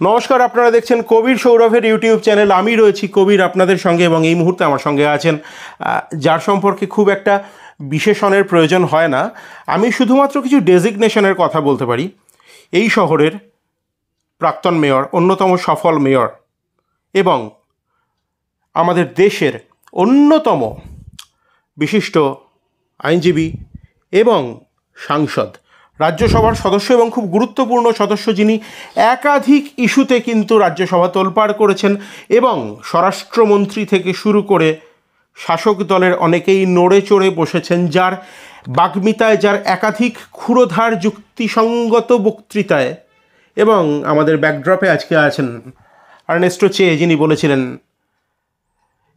নমস্কার, আপনারা দেখছেন কবির সৌরভের ইউটিউব চ্যানেল। আমি রয়েছি কবির আপনাদের সঙ্গে এবং এই মুহূর্তে আমার সঙ্গে আছেন যার সম্পর্কে খুব একটা বিশেষণের প্রয়োজন হয় না। আমি শুধুমাত্র কিছু ডেজিগনেশনের কথা বলতে পারি। এই শহরের প্রাক্তন মেয়র, অন্যতম সফল মেয়র এবং আমাদের দেশের অন্যতম বিশিষ্ট আইনজীবী এবং সাংসদ, রাজ্যসভার সদস্য এবং খুব গুরুত্বপূর্ণ সদস্য, যিনি একাধিক ইস্যুতে কিন্তু রাজ্যসভা তোলপাড় করেছেন এবং স্বরাষ্ট্রমন্ত্রী থেকে শুরু করে শাসক দলের অনেকেই নড়ে চড়ে বসেছেন, যার বাগ্মিতায়, যার একাধিক ক্ষুরোধার যুক্তিসঙ্গত বক্তৃতায় এবং আমাদের ব্যাকড্রপে আজকে আছেন আর্নেস্টো চে, যিনি বলেছিলেন,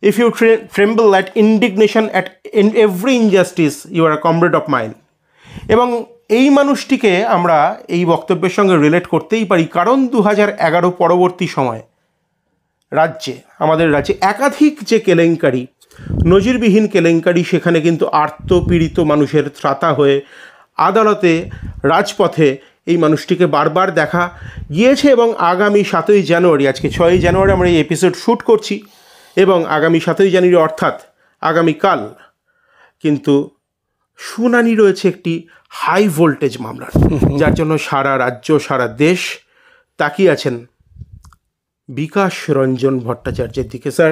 "If you tremble at indignation at every injustice, you are a comrade of mine." এবং এই মানুষটিকে আমরা এই বক্তব্যের সঙ্গে রিলেট করতেই পারি, কারণ 2011 পরবর্তী সময় আমাদের রাজ্যে একাধিক যে কেলেঙ্কারি, নজিরবিহীন কেলেঙ্কারি, সেখানে কিন্তু আর্তপীড়িত মানুষের ত্রাতা হয়ে আদালতে, রাজপথে এই মানুষটিকে বারবার দেখা গিয়েছে। এবং আগামী 7ই জানুয়ারি, আজকে 6ই জানুয়ারি আমরা এই এপিসোড শ্যুট করছি, এবং আগামী 7ই জানুয়ারি অর্থাৎ আগামীকাল কিন্তু শুনানি রয়েছে একটি হাই ভোল্টেজ মামলার, যার জন্য সারা রাজ্য, সারা দেশ তাকিয়ে আছেন বিকাশ রঞ্জন ভট্টাচার্যের দিকে। স্যার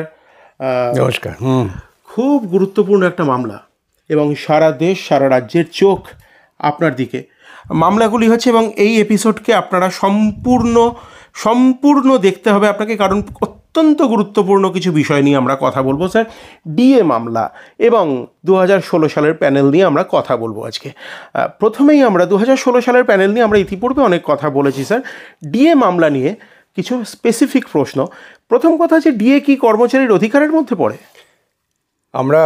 নমস্কার। খুব গুরুত্বপূর্ণ একটা মামলা এবং সারা দেশ, সারা রাজ্যের চোখ আপনার দিকে। মামলাগুলি হচ্ছে, এবং এই এপিসোডকে আপনারা সম্পূর্ণ দেখতে হবে আপনাকে, কারণ অত্যন্ত গুরুত্বপূর্ণ কিছু বিষয় নিয়ে আমরা কথা বলবো। স্যার, ডিএ মামলা এবং 2016 সালের প্যানেল নিয়ে আমরা কথা বলবো আজকে। প্রথমেই আমরা 2016 সালের প্যানেল নিয়ে আমরা ইতিপূর্বে অনেক কথা বলেছি। স্যার, ডিএ মামলা নিয়ে কিছু স্পেসিফিক প্রশ্ন। প্রথম কথা হচ্ছে, ডিএ কি কর্মচারীর অধিকারের মধ্যে পড়ে? আমরা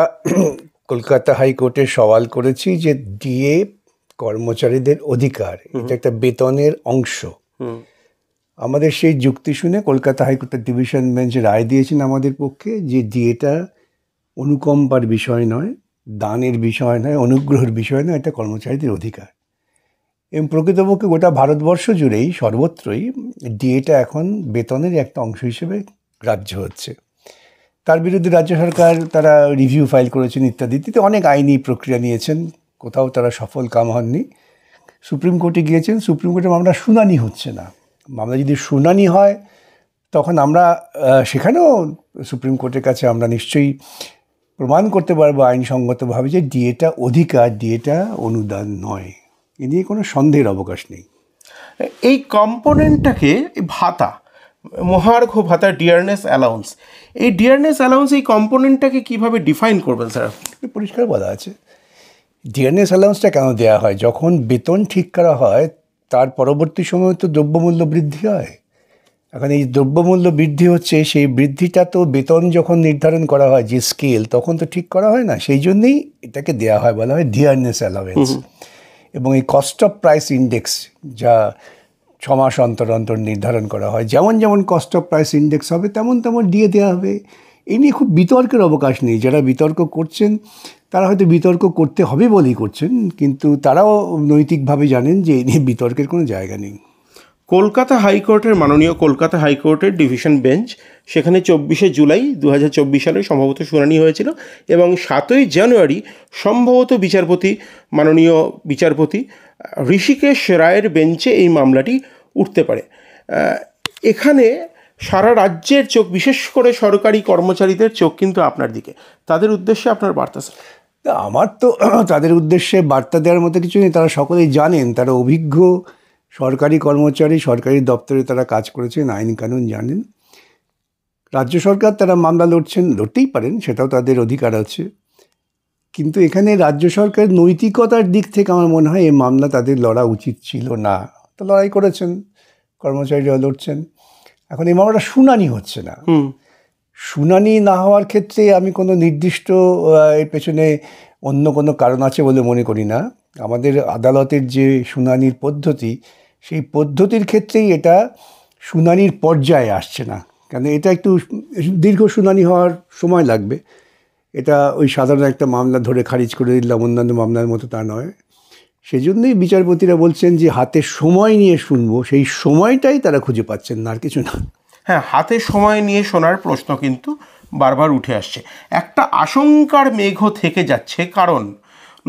কলকাতা হাইকোর্টে সওয়াল করেছি যে ডিএ কর্মচারীদের অধিকার, এটা একটা বেতনের অংশ। আমাদের সেই যুক্তি শুনে কলকাতা হাইকোর্টের ডিভিশন বেঞ্চ রায় দিয়েছেন আমাদের পক্ষে যে ডিএটা অনুকম্পার বিষয় নয়, দানের বিষয় নয়, অনুগ্রহের বিষয় নয়, এটা কর্মচারীদের অধিকার। এবং প্রকৃতপক্ষে গোটা ভারতবর্ষ জুড়েই সর্বত্রই ডিএটা এখন বেতনের একটা অংশ হিসেবে গ্রাহ্য হচ্ছে। তার বিরুদ্ধে রাজ্য সরকার তারা রিভিউ ফাইল করেছেন ইত্যাদিতে অনেক আইনি প্রক্রিয়া নিয়েছেন, কোথাও তারা সফল কাম হননি। সুপ্রিম কোর্টে গিয়েছেন, সুপ্রিম কোর্টে মামলা শুনানি হচ্ছে না। মামলা যদি শুনানি হয় তখন আমরা সেখানেও সুপ্রিম কোর্টের কাছে আমরা নিশ্চয়ই প্রমাণ করতে পারবো আইনসঙ্গতভাবে যে ডিএটা অধিকার, ডিএটা অনুদান নয়। এ নিয়ে কোনো সন্দেহের অবকাশ নেই। এই কম্পোনেন্টটাকে, ভাতা, মহার্ঘ ভাতা, ডিয়ারনেস অ্যালাউন্স, এই ডিয়ারনেস অ্যালাউন্স, এই কম্পোনেন্টটাকে কীভাবে ডিফাইন করবেন স্যার? পরিষ্কার বলা আছে ডিয়ারনেস অ্যালাউন্সটা কেন দেওয়া হয়। যখন বেতন ঠিক করা হয় তার পরবর্তী সময় তো দ্রব্যমূল্য বৃদ্ধি হয়। এখন এই দ্রব্যমূল্য বৃদ্ধি হচ্ছে, সেই বৃদ্ধিটা তো বেতন যখন নির্ধারণ করা হয় যে স্কেল, তখন তো ঠিক করা হয় না। সেই জন্যেই এটাকে দেওয়া হয়, বলা হয় ডিয়ারনেস অ্যালাউন্স। এবং এই কস্ট অফ প্রাইস ইন্ডেক্স, যা 6 মাস অন্তর অন্তর নির্ধারণ করা হয়, যেমন যেমন কস্ট অফ প্রাইস ইন্ডেক্স হবে তেমন তেমন ডিএ দেওয়া হবে। এই নিয়ে খুব বিতর্কের অবকাশ নেই। যারা বিতর্ক করছেন তারা হয়তো বিতর্ক করতে হবে বলেই করছেন, কিন্তু তারাও নৈতিকভাবে জানেন যে এই নিয়ে বিতর্কের কোনো জায়গা নেই। কলকাতা হাইকোর্টের, মাননীয় কলকাতা হাইকোর্টের ডিভিশন বেঞ্চ, সেখানে 24শে জুলাই 2024 সালে সম্ভবত শুনানি হয়েছিল, এবং 7ই জানুয়ারি সম্ভবত মাননীয় বিচারপতি ঋষিকেশ রায়ের বেঞ্চে এই মামলাটি উঠতে পারে। এখানে সারা রাজ্যের চোখ, বিশেষ করে সরকারি কর্মচারীদের চোখ কিন্তু আপনার দিকে। তাদের উদ্দেশ্যে আপনার বার্তা স্যার? আমার তো তাদের উদ্দেশ্যে বার্তা দেওয়ার মতো কিছু নেই। তারা সকলেই জানেন, তারা অভিজ্ঞ সরকারি কর্মচারী, সরকারি দপ্তরে তারা কাজ করেছেন, আইন কানুন জানেন। রাজ্য সরকার তারা মামলা লড়তেই পারেন, সেটাও তাদের অধিকার আছে। কিন্তু এখানে রাজ্য সরকারের নৈতিকতার দিক থেকে আমার মনে হয় এই মামলা তাদের লড়া উচিত ছিল না। তো লড়াই করেছেন, কর্মচারীরা লড়ছেন। এখন এই মামলাটা শুনানি হচ্ছে না। শুনানি না হওয়ার ক্ষেত্রে আমি কোনো নির্দিষ্ট এর পেছনে অন্য কোনো কারণ আছে বলে মনে করি না। আমাদের আদালতের যে শুনানির পদ্ধতি, সেই পদ্ধতির ক্ষেত্রেই এটা শুনানির পর্যায়ে আসছে না। কারণ এটা একটু দীর্ঘ শুনানি হওয়ার সময় লাগবে। এটা ওই সাধারণ একটা মামলা ধরে খারিজ করে দিলাম অন্যান্য মামলার মতো তা নয়। সেজন্যই বিচারপতিরা বলছেন যে হাতে সময় নিয়ে শুনবো, সেই সময়টাই তারা খুঁজে পাচ্ছেন না, আর কিছু না। হ্যাঁ, হাতে সময় নিয়ে শোনার প্রশ্ন কিন্তু বারবার উঠে আসছে। একটা আশঙ্কার মেঘও থেকে যাচ্ছে, কারণ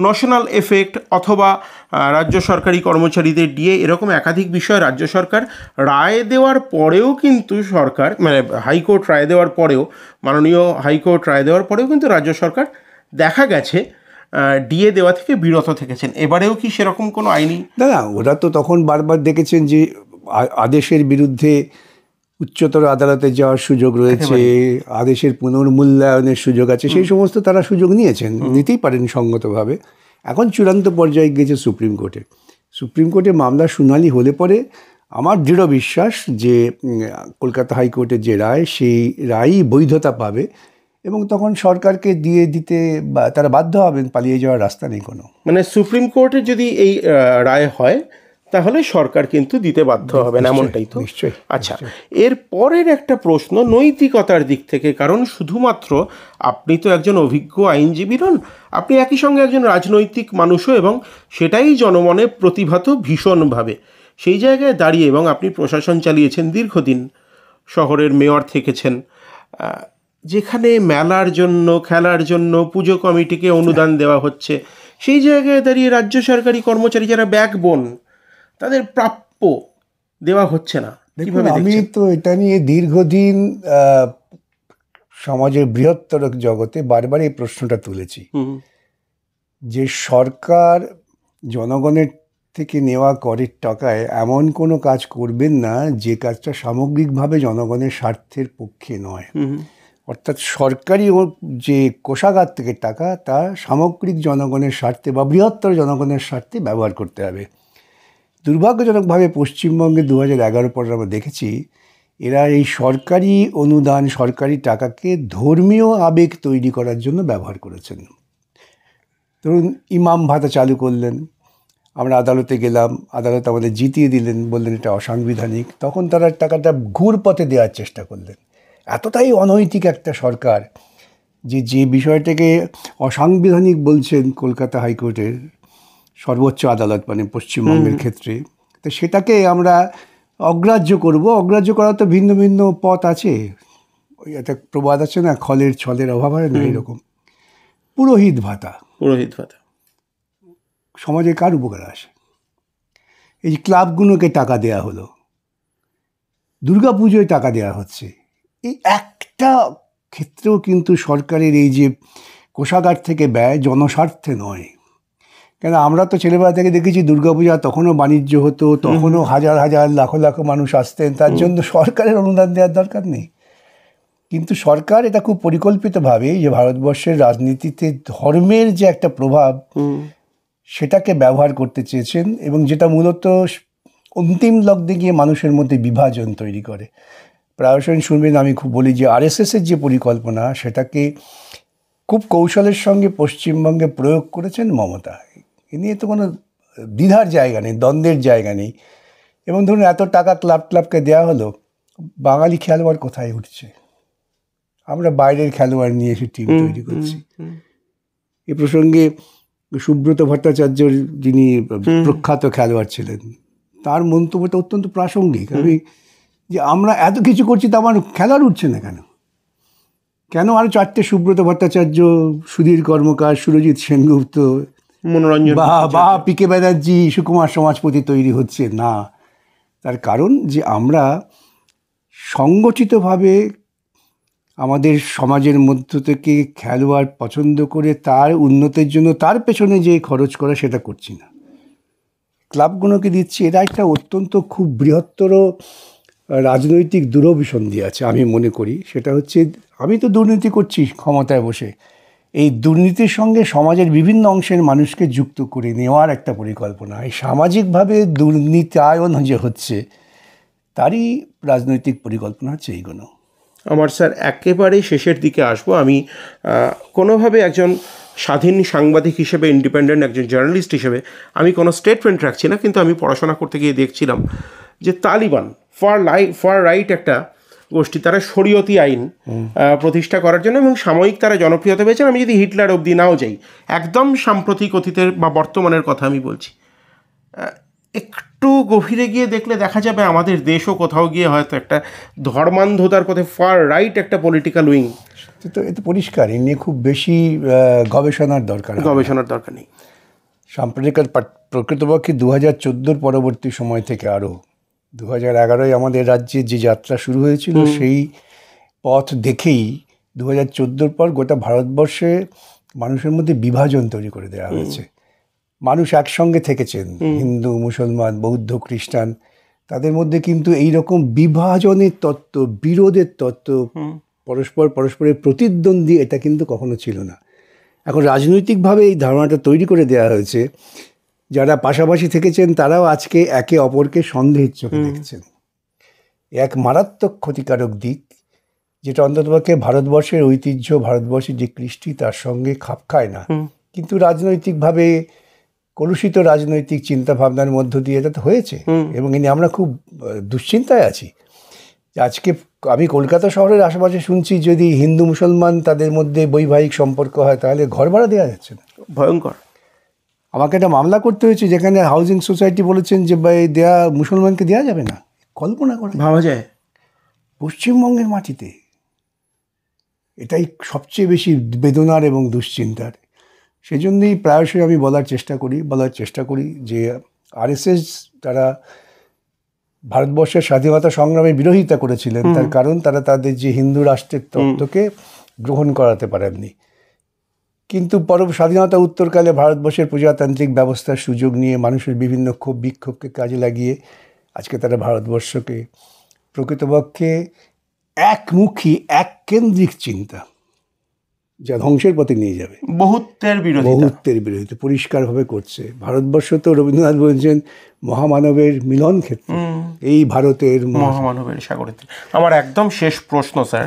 ন্যাশনাল এফেক্ট অথবা রাজ্য সরকারি কর্মচারীদের ডিএ, এরকম একাধিক বিষয় রাজ্য সরকার রায় দেওয়ার পরেও কিন্তু সরকার, মানে হাইকোর্ট রায় দেওয়ার পরেও, মাননীয় হাইকোর্ট রায় দেওয়ার পরেও কিন্তু রাজ্য সরকার দেখা গেছে ডিএ দেওয়া থেকে বিরত থেকেছেন। এবারেও কি সেরকম কোনো আইনি? না, ওরা তো তখন বারবার দেখেছেন যে আদেশের বিরুদ্ধে উচ্চতর আদালতে যাওয়ার সুযোগ রয়েছে, আদেশের পুনর্মূল্যায়নের সুযোগ আছে, সেই সমস্ত তারা সুযোগ নিয়েছেন, নিতেই পারেন সঙ্গতভাবে। এখন চূড়ান্ত পর্যায়ে গিয়েছে সুপ্রিম কোর্টে। সুপ্রিম কোর্টে মামলা শুনানি হলে পরে আমার দৃঢ় বিশ্বাস যে কলকাতা হাইকোর্টের যে রায়, সেই রায়ই বৈধতা পাবে এবং তখন সরকারকে দিয়ে দিতে তারা বাধ্য হবেন, পালিয়ে যাওয়ার রাস্তা নেই কোনো। মানে সুপ্রিম কোর্টে যদি এই রায় হয় তাহলে সরকার কিন্তু দিতে বাধ্য হবেন, এমনটাই তো? নিশ্চয়ই। আচ্ছা, এর পরের একটা প্রশ্ন নৈতিকতার দিক থেকে, কারণ শুধুমাত্র আপনি তো একজন অভিজ্ঞ আইনজীবী নন, আপনি একই সঙ্গে একজন রাজনৈতিক মানুষও, এবং সেটাই জনমনে প্রতিভাত ভীষণভাবে। সেই জায়গায় দাঁড়িয়ে, এবং আপনি প্রশাসন চালিয়েছেন দীর্ঘদিন, শহরের মেয়র থেকেছেন, যেখানে মেলার জন্য, খেলার জন্য পুজো কমিটিকে অনুদান দেওয়া হচ্ছে, সেই জায়গায় দাঁড়িয়ে রাজ্য সরকারি কর্মচারী যারা ব্যাকবোন, তাদের প্রাপ্য দেওয়া হচ্ছে না। দেখুন, আমি তো এটা নিয়ে দীর্ঘদিন সমাজের বৃহত্তর জগতে বারবার এই প্রশ্নটা তুলেছি যে সরকার জনগণের থেকে নেওয়া করের টাকায় এমন কোনো কাজ করবেন না যে কাজটা সামগ্রিকভাবে জনগণের স্বার্থের পক্ষে নয়। অর্থাৎ সরকারি যে কোষাগার থেকে টাকা, তা সামগ্রিক জনগণের স্বার্থে বা বৃহত্তর জনগণের স্বার্থে ব্যবহার করতে হবে। দুর্ভাগ্যজনকভাবে পশ্চিমবঙ্গে 2011 পর আমরা দেখেছি এরা এই সরকারি অনুদান, সরকারি টাকাকে ধর্মীয় আবেগ তৈরি করার জন্য ব্যবহার করেছেন। ধরুন, ইমাম ভাতা চালু করলেন, আমরা আদালতে গেলাম, আদালত আমাদের জিতিয়ে দিলেন, বললেন এটা অসাংবিধানিক। তখন তারা টাকাটা ঘুর পথে দেওয়ার চেষ্টা করলেন। এতটাই অনৈতিক একটা সরকার যে বিষয়টাকে অসাংবিধানিক বলছেন কলকাতা হাইকোর্টের সর্বোচ্চ আদালত, মানে পশ্চিমবঙ্গের ক্ষেত্রে, তো সেটাকে আমরা অগ্রাহ্য করব। অগ্রাহ্য করার তো ভিন্ন ভিন্ন পথ আছে। ওই একটা প্রবাদ আছে না, খলের ছলের অভাব হয় না, এরকম। পুরোহিত ভাতা সমাজে কার উপকারে আসে? এই যে ক্লাবগুলোকে টাকা দেয়া হলো, দুর্গাপুজোয় টাকা দেওয়া হচ্ছে, এই একটা ক্ষেত্রেও কিন্তু সরকারের এই যে কোষাগার থেকে ব্যয় জনস্বার্থে নয়। কেন, আমরা তো ছেলেবেলা থেকে দেখেছি দুর্গাপূজা তখনও বাণিজ্য হতো, তখনও হাজার হাজার লাখো লাখো মানুষ আসতেন, তার জন্য সরকারের অনুদান দেওয়ার দরকার নেই। কিন্তু সরকার এটা খুব পরিকল্পিতভাবে, যে ভারতবর্ষের রাজনীতিতে ধর্মের যে একটা প্রভাব, সেটাকে ব্যবহার করতে চেয়েছেন, এবং যেটা মূলত অন্তিম লগ্নে গিয়ে মানুষের মধ্যে বিভাজন তৈরি করে। প্রায়শই শুনবেন আমি খুব বলি যে আরএসএসের যে পরিকল্পনা, সেটাকে খুব কৌশলের সঙ্গে পশ্চিমবঙ্গে প্রয়োগ করেছেন মমতা। এ নিয়ে তো কোনো দ্বিধার জায়গা নেই, দ্বন্দ্বের জায়গা নেই। এবং ধরুন, এত টাকা ক্লাবকে দেওয়া হলো, বাঙালি খেলোয়াড় কোথায় উঠছে? আমরা বাইরের খেলোয়াড় নিয়ে এসে টিম তৈরি করছি। এ প্রসঙ্গে সুব্রত ভট্টাচার্য, যিনি প্রখ্যাত খেলোয়াড় ছিলেন, তার মন্তব্যটা অত্যন্ত প্রাসঙ্গিক। যে আমরা এত কিছু করছি, তা আমার খেলোয়াড় উঠছে না কেন? কেন আরও 4টে সুব্রত ভট্টাচার্য, সুধীর কর্মকার, সুরজিৎ সেনগুপ্ত, মনোরঞ্জন বা পিকে ব্যানার্জি, সুকুমার সমাজপতি তৈরি হচ্ছে না? তার কারণ যে আমরা সংগঠিতভাবে আমাদের সমাজের মধ্য থেকে খেলোয়াড় পছন্দ করে তার উন্নতির জন্য তার পেছনে যে খরচ করা, সেটা করছি না, ক্লাবগুলোকে দিচ্ছি। এটা একটা অত্যন্ত খুব বৃহত্তর রাজনৈতিক দূরভিসন্ধি আছে আমি মনে করি। সেটা হচ্ছে, আমি তো দুর্নীতি করছি ক্ষমতায় বসে, এই দুর্নীতির সঙ্গে সমাজের বিভিন্ন অংশের মানুষকে যুক্ত করে নেওয়ার একটা পরিকল্পনা। এই সামাজিকভাবে দুর্নীতায়ন যে হচ্ছে, তারই রাজনৈতিক পরিকল্পনা হচ্ছে এইগুলো। আমার স্যার একেবারে শেষের দিকে আসবো। আমি কোনোভাবে একজন স্বাধীন সাংবাদিক হিসেবে, ইন্ডিপেন্ডেন্ট একজন জার্নালিস্ট হিসেবে আমি কোনো স্টেটমেন্ট রাখছি না, কিন্তু আমি পড়াশোনা করতে গিয়ে দেখছিলাম যে তালিবান, ফর রাইট একটা গোষ্ঠী, তারা শরীয়তি আইন প্রতিষ্ঠা করার জন্য, এবং সাময়িক তারা জনপ্রিয়তা পেয়েছেন। আমি যদি হিটলার অবধি নাও যাই, একদম সাম্প্রতিক অতীতের বা বর্তমানের কথা আমি বলছি, একটু গভীরে গিয়ে দেখলে দেখা যাবে আমাদের দেশও কোথাও গিয়ে হয়তো একটা ধর্মান্ধতার পথে ফার রাইট একটা পলিটিক্যাল উইং। তো এতে পরিষ্কার, এ নিয়ে খুব বেশি গবেষণার দরকার নেই। সাম্প্রতিককাল প্রকৃতপক্ষে 2014 পরবর্তী সময় থেকে আরও 2011 আমাদের রাজ্যে যে যাত্রা শুরু হয়েছিল সেই পথ দেখেই 2014 পর গোটা ভারতবর্ষে মানুষের মধ্যে বিভাজন তৈরি করে দেওয়া হয়েছে। মানুষ একসঙ্গে থেকেছেন, হিন্দু, মুসলমান, বৌদ্ধ, খ্রিস্টান, তাদের মধ্যে কিন্তু এই রকম বিভাজনের তত্ত্ব, বিরোধের তত্ত্ব, পরস্পরের প্রতিদ্বন্দ্বী, এটা কিন্তু কখনো ছিল না। এখন রাজনৈতিকভাবে এই ধারণাটা তৈরি করে দেওয়া হয়েছে। যারা পাশাপাশি থেকেছেন তারাও আজকে একে অপরকে সন্দেহের চোখে দেখছেন। এক মারাত্মক ক্ষতিকারক দিক, যেটা অন্ততপক্ষে ভারতবর্ষের ঐতিহ্য, ভারতবর্ষের যে কৃষ্টি তার সঙ্গে খাপ খায় না। কিন্তু রাজনৈতিকভাবে কলুষিত রাজনৈতিক চিন্তা ভাবনার মধ্য দিয়ে এটা তো হয়েছে, এবং এ নিয়ে আমরা খুব দুশ্চিন্তায় আছি। আজকে আমি কলকাতা শহরের আশেপাশে শুনছি যদি হিন্দু মুসলমান তাদের মধ্যে বৈবাহিক সম্পর্ক হয় তাহলে ঘর ভাড়া দেওয়া যাচ্ছে না। ভয়ঙ্কর। আমাকে একটা মামলা করতে হয়েছে যেখানে হাউজিং সোসাইটি বলেছেন যে দেয়া মুসলমানকে দেওয়া যাবে না। কল্পনা করে ভাবা যায় পশ্চিমবঙ্গের মাটিতে। এটাই সবচেয়ে বেশি বেদনার এবং দুশ্চিন্তার। সেজন্যই প্রায়শই আমি বলার চেষ্টা করি যে আরএসএস তারা ভারতবর্ষের স্বাধীনতা সংগ্রামের বিরোধিতা করেছিলেন, তার কারণ তারা তাদের যে হিন্দু রাষ্ট্রের তত্ত্বকে গ্রহণ করাতে পারেননি। কিন্তু স্বাধীনতা উত্তরকালে ভারতবর্ষের প্রজাতান্ত্রিক ব্যবস্থার সুযোগ নিয়ে মানুষের বিভিন্ন ক্ষোভ বিক্ষোভকে কাজে লাগিয়ে আজকে তারা ভারতবর্ষকে প্রকৃতপক্ষে একমুখী, এককেন্দ্রিক চিন্তা যা ধ্বংসের পথে নিয়ে যাবে, বহুত্বের বিরোধিতা পরিষ্কারভাবে করছে। ভারতবর্ষ তো রবীন্দ্রনাথ বলছেন মহামানবের মিলন ক্ষেত্র, এই ভারতের মহামানবের সাগরে। আমার একদম শেষ প্রশ্ন স্যার,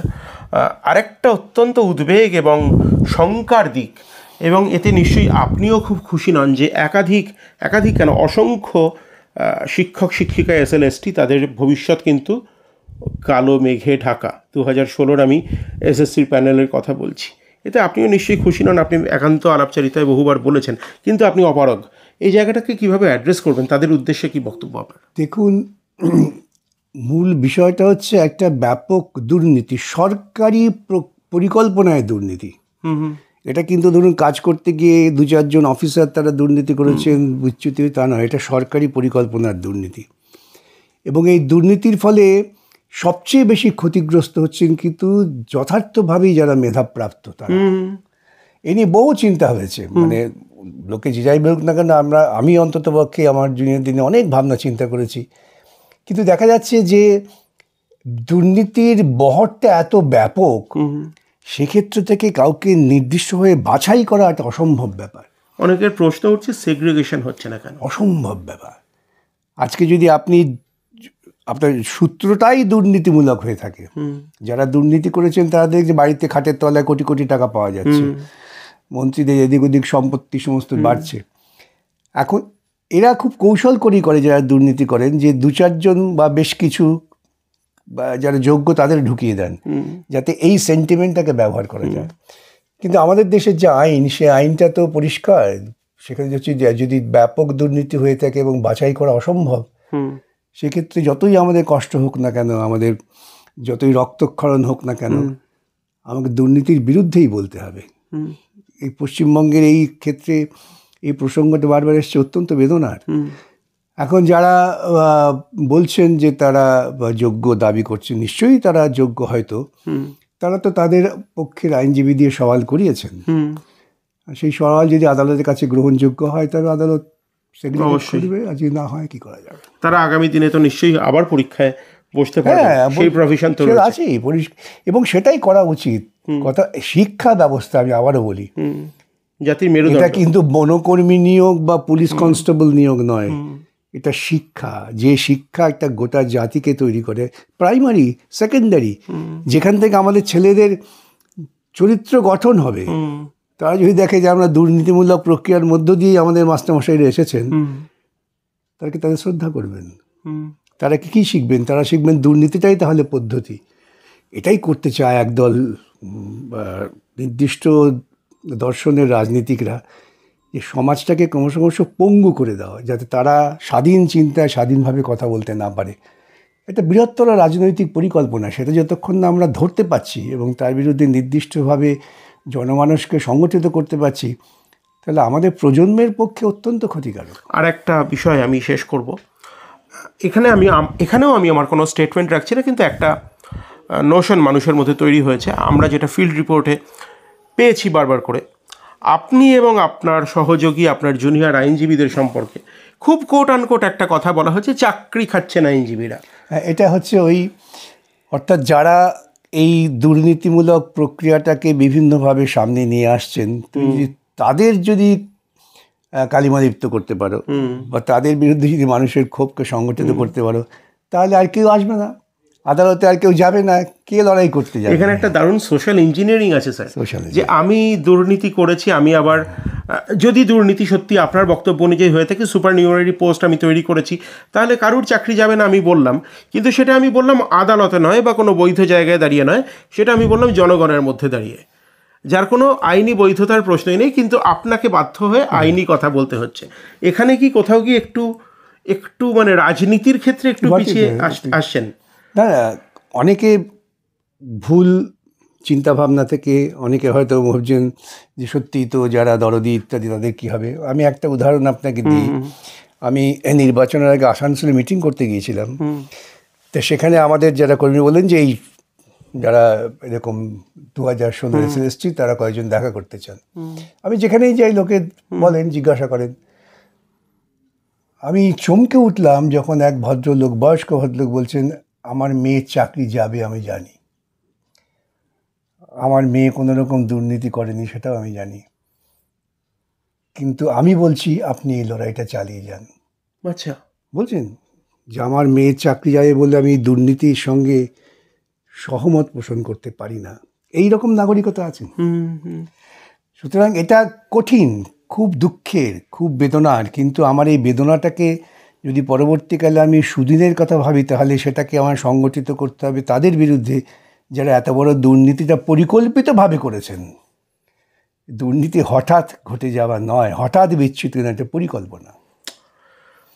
আরেকটা অত্যন্ত উদ্বেগ এবং শঙ্কার দিক, এবং এতে নিশ্চয়ই আপনিও খুব খুশি নন যে একাধিক কেন অসংখ্য শিক্ষক শিক্ষিকা SLST তাদের ভবিষ্যৎ কিন্তু কালো মেঘে ঢাকা। 2016 আমি SSCর প্যানেলের কথা বলছি। এতে আপনিও নিশ্চয়ই খুশি নন, আপনি একান্ত আলাপচারিতায় বহুবার বলেছেন, কিন্তু আপনি অপারগ। এই জায়গাটাকে কিভাবে অ্যাড্রেস করবেন, তাদের উদ্দেশ্যে কি বক্তব্য আপনার? দেখুন, মূল বিষয়টা হচ্ছে একটা ব্যাপক দুর্নীতি, সরকারি পরিকল্পনায় দুর্নীতি। এটা কিন্তু ধরুন কাজ করতে গিয়ে 2-4 জন অফিসার তারা দুর্নীতি করেছেন বিচ্যুতি, তা নয়, এটা সরকারি পরিকল্পনার দুর্নীতি। এবং এই দুর্নীতির ফলে সবচেয়ে বেশি ক্ষতিগ্রস্ত হচ্ছেন কিন্তু যথার্থভাবেই যারা মেধাপ্রাপ্ত তারা। এ নিয়ে বহু চিন্তা হয়েছে, মানে লোকে যে যাই বলুক না কেন, আমি অন্ততপক্ষে আমার জুনিয়র দিনে অনেক ভাবনা চিন্তা করেছি। কিন্তু দেখা যাচ্ছে যে দুর্নীতির বহরটা এত ব্যাপক, সেক্ষেত্র থেকে কাউকে নির্দিষ্ট হয়ে বাছাই করা একটা অসম্ভব ব্যাপার। অনেকের প্রশ্ন উঠছে সেগ্রিগেশন হচ্ছে না কেন? অসম্ভব ব্যাপার। আজকে যদি আপনার সূত্রটাই দুর্নীতিমূলক হয়ে থাকে, যারা দুর্নীতি করেছেন তারা দেখছে বাড়িতে খাটের তলায় কোটি কোটি টাকা পাওয়া যাচ্ছে, মন্ত্রীদের এদিক ওদিক সম্পত্তি সমস্ত বাড়ছে। এখন এরা খুব কৌশল করেই করে যারা দুর্নীতি করেন, যে 2-4 জন বা বেশ কিছু যারা যোগ্য তাদের ঢুকিয়ে দেন যাতে এই সেন্টিমেন্টটাকে ব্যবহার করা যায়। কিন্তু আমাদের দেশের যে আইন, সে আইনটা তো পরিষ্কার। সেখানে হচ্ছে যদি ব্যাপক দুর্নীতি হয়ে থাকে এবং বাছাই করা অসম্ভব, সেক্ষেত্রে যতই আমাদের কষ্ট হোক না কেন, আমাদের যতই রক্তক্ষরণ হোক না কেন, আমাকে দুর্নীতির বিরুদ্ধেই বলতে হবে। এই পশ্চিমবঙ্গের এই ক্ষেত্রে এই প্রসঙ্গটা বারবার এসছে, অত্যন্ত বেদনার। এখন যারা বলছেন যে তারা যোগ্য দাবি করছেন, নিশ্চয়ই তারা যোগ্য, হয়তো তারা তো তাদের পক্ষের আইনজীবী দিয়ে সওয়াল করিয়েছেন। সেই সওয়াল যদি আদালতের কাছে গ্রহণযোগ্য হয় তবে আদালত সেগুলো করবে, আর যদি না হয় কি করা যাবে। তারা আগামী দিনে তো নিশ্চয়ই আবার পরীক্ষায় বসতে পারবে, সেই প্রভিশন তো আছেই, এবং সেটাই করা উচিত। কথা শিক্ষা ব্যবস্থা, আমি আবারও বলি, জাতির মেরুদণ্ড। এটা কিন্তু বনকর্মী নিয়োগ বা পুলিশ কনস্টেবল নিয়োগ নয়, এটা শিক্ষা। যে শিক্ষা একটা গোটা জাতিকে তৈরি করে, প্রাইমারি, সেকেন্ডারি, যেখান থেকে আমাদের ছেলেদের চরিত্র গঠন হবে। তারা যদি দেখে যে আমরা দুর্নীতিমূলক প্রক্রিয়ার মধ্য দিয়ে আমাদের মাস্টারমশাইরা এসেছেন, তারা কি তাদের শ্রদ্ধা করবেন? তারা কি শিখবেন? তারা শিখবেন দুর্নীতিটাই তাহলে পদ্ধতি। এটাই করতে চায় একদল নির্দিষ্ট দর্শনের রাজনীতিকরা। যে সমাজটাকে ক্রমশ ক্রমশ পঙ্গু করে দেওয়া, যাতে তারা স্বাধীন চিন্তায় স্বাধীনভাবে কথা বলতে না পারে। এটা বৃহত্তর রাজনৈতিক পরিকল্পনা, সেটা যতক্ষণ না আমরা ধরতে পারছি এবং তার বিরুদ্ধে নির্দিষ্টভাবে জনমানসকে সংগঠিত করতে পারছি, তাহলে আমাদের প্রজন্মের পক্ষে অত্যন্ত ক্ষতিকারক। আর একটা বিষয় আমি শেষ করব, এখানেও আমি আমার কোনো স্টেটমেন্ট রাখছি না, কিন্তু একটা নোশন মানুষের মধ্যে তৈরি হয়েছে, আমরা যেটা ফিল্ড রিপোর্টে পেয়েছি বারবার করে, আপনি এবং আপনার সহযোগী, আপনার জুনিয়র আইনজীবীদের সম্পর্কে খুব কোট আনকোট একটা কথা বলা হচ্ছে, চাকরি খাচ্ছেন আইনজীবীরা। এটা হচ্ছে অর্থাৎ যারা এই দুর্নীতিমূলক প্রক্রিয়াটাকে বিভিন্নভাবে সামনে নিয়ে আসছেন, তাদের যদি কালিমালিপ্ত করতে পারো বা তাদের বিরুদ্ধে যদি মানুষের ক্ষোভকে সংগঠিত করতে পারো, তাহলে আর কেউ আসবে না আদালতে, আর কেউ যাবে না, কে লড়াই করতে যাবে। এখানে একটা দারুণ সোশ্যাল ইঞ্জিনিয়ারিং আছে স্যার, যে আমি দুর্নীতি করেছি, আমি আবার যদি দুর্নীতি সত্যি আপনার বক্তব্য অনুযায়ী হয়ে থাকে, সুপার নিউমারি পোস্ট আমি তৈরি করেছি, তাহলে কারুর চাকরি যাবে না আমি বললাম, কিন্তু সেটা আমি বললাম আদালতে নয় বা কোনো বৈধ জায়গায় দাঁড়িয়ে নয়, সেটা আমি বললাম জনগণের মধ্যে দাঁড়িয়ে, যার কোনো আইনি বৈধতার প্রশ্নই নেই, কিন্তু আপনাকে বাধ্য হয়ে আইনি কথা বলতে হচ্ছে। এখানে কি কোথাও কি একটু মানে রাজনীতির ক্ষেত্রে একটু পিছিয়ে আসছেন? না, অনেকে ভুল চিন্তাভাবনা থেকে অনেকে হয়তো ভাবছেন যে সত্যি তো যারা দরদি ইত্যাদি তাদের কী হবে। আমি একটা উদাহরণ আপনাকে দিই। আমি নির্বাচনের আগে আসানসোলে মিটিং করতে গিয়েছিলাম, তো সেখানে আমাদের যারা কর্মী বললেন যে এই যারা এরকম 2016 এসএসটি তারা কয়েকজন দেখা করতে চান। আমি যেখানেই যাই লোকে বলেন, জিজ্ঞাসা করেন। আমি চমকে উঠলাম যখন এক ভদ্রলোক, বয়স্ক ভদ্রলোক বলছেন, আমার মেয়ের চাকরি যাবে আমি জানি, আমার মেয়ে কোনো রকম দুর্নীতি করেনি সেটাও আমি জানি, কিন্তু আমি বলছি আপনি এই লড়াইটা চালিয়ে যান। আচ্ছা, বলছেন যে আমার মেয়ের চাকরি যাবে বলে আমি দুর্নীতির সঙ্গে সহমত পোষণ করতে পারি না, এই রকম নাগরিকতা আছে। সুতরাং এটা কঠিন, খুব দুঃখের, খুব বেদনার, কিন্তু আমার এই বেদনাটাকে যদি পরবর্তীকালে আমি সুদিনের কথা ভাবি, তাহলে সেটাকে আমার সংগঠিত করতে হবে তাদের বিরুদ্ধে যারা এত বড় দুর্নীতিটা পরিকল্পিতভাবে করেছেন। দুর্নীতি হঠাৎ ঘটে যাওয়া নয়, হঠাৎ বিচ্যুত না, এটা পরিকল্পনা।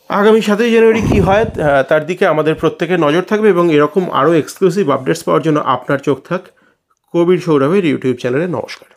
আগামী 7ই জানুয়ারি কী হয় তার দিকে আমাদের প্রত্যেকের নজর থাকবে, এবং এরকম আরও এক্সক্লুসিভ আপডেটস পাওয়ার জন্য আপনার চোখ থাক কবির সৌরভের ইউটিউব চ্যানেলে। নমস্কার।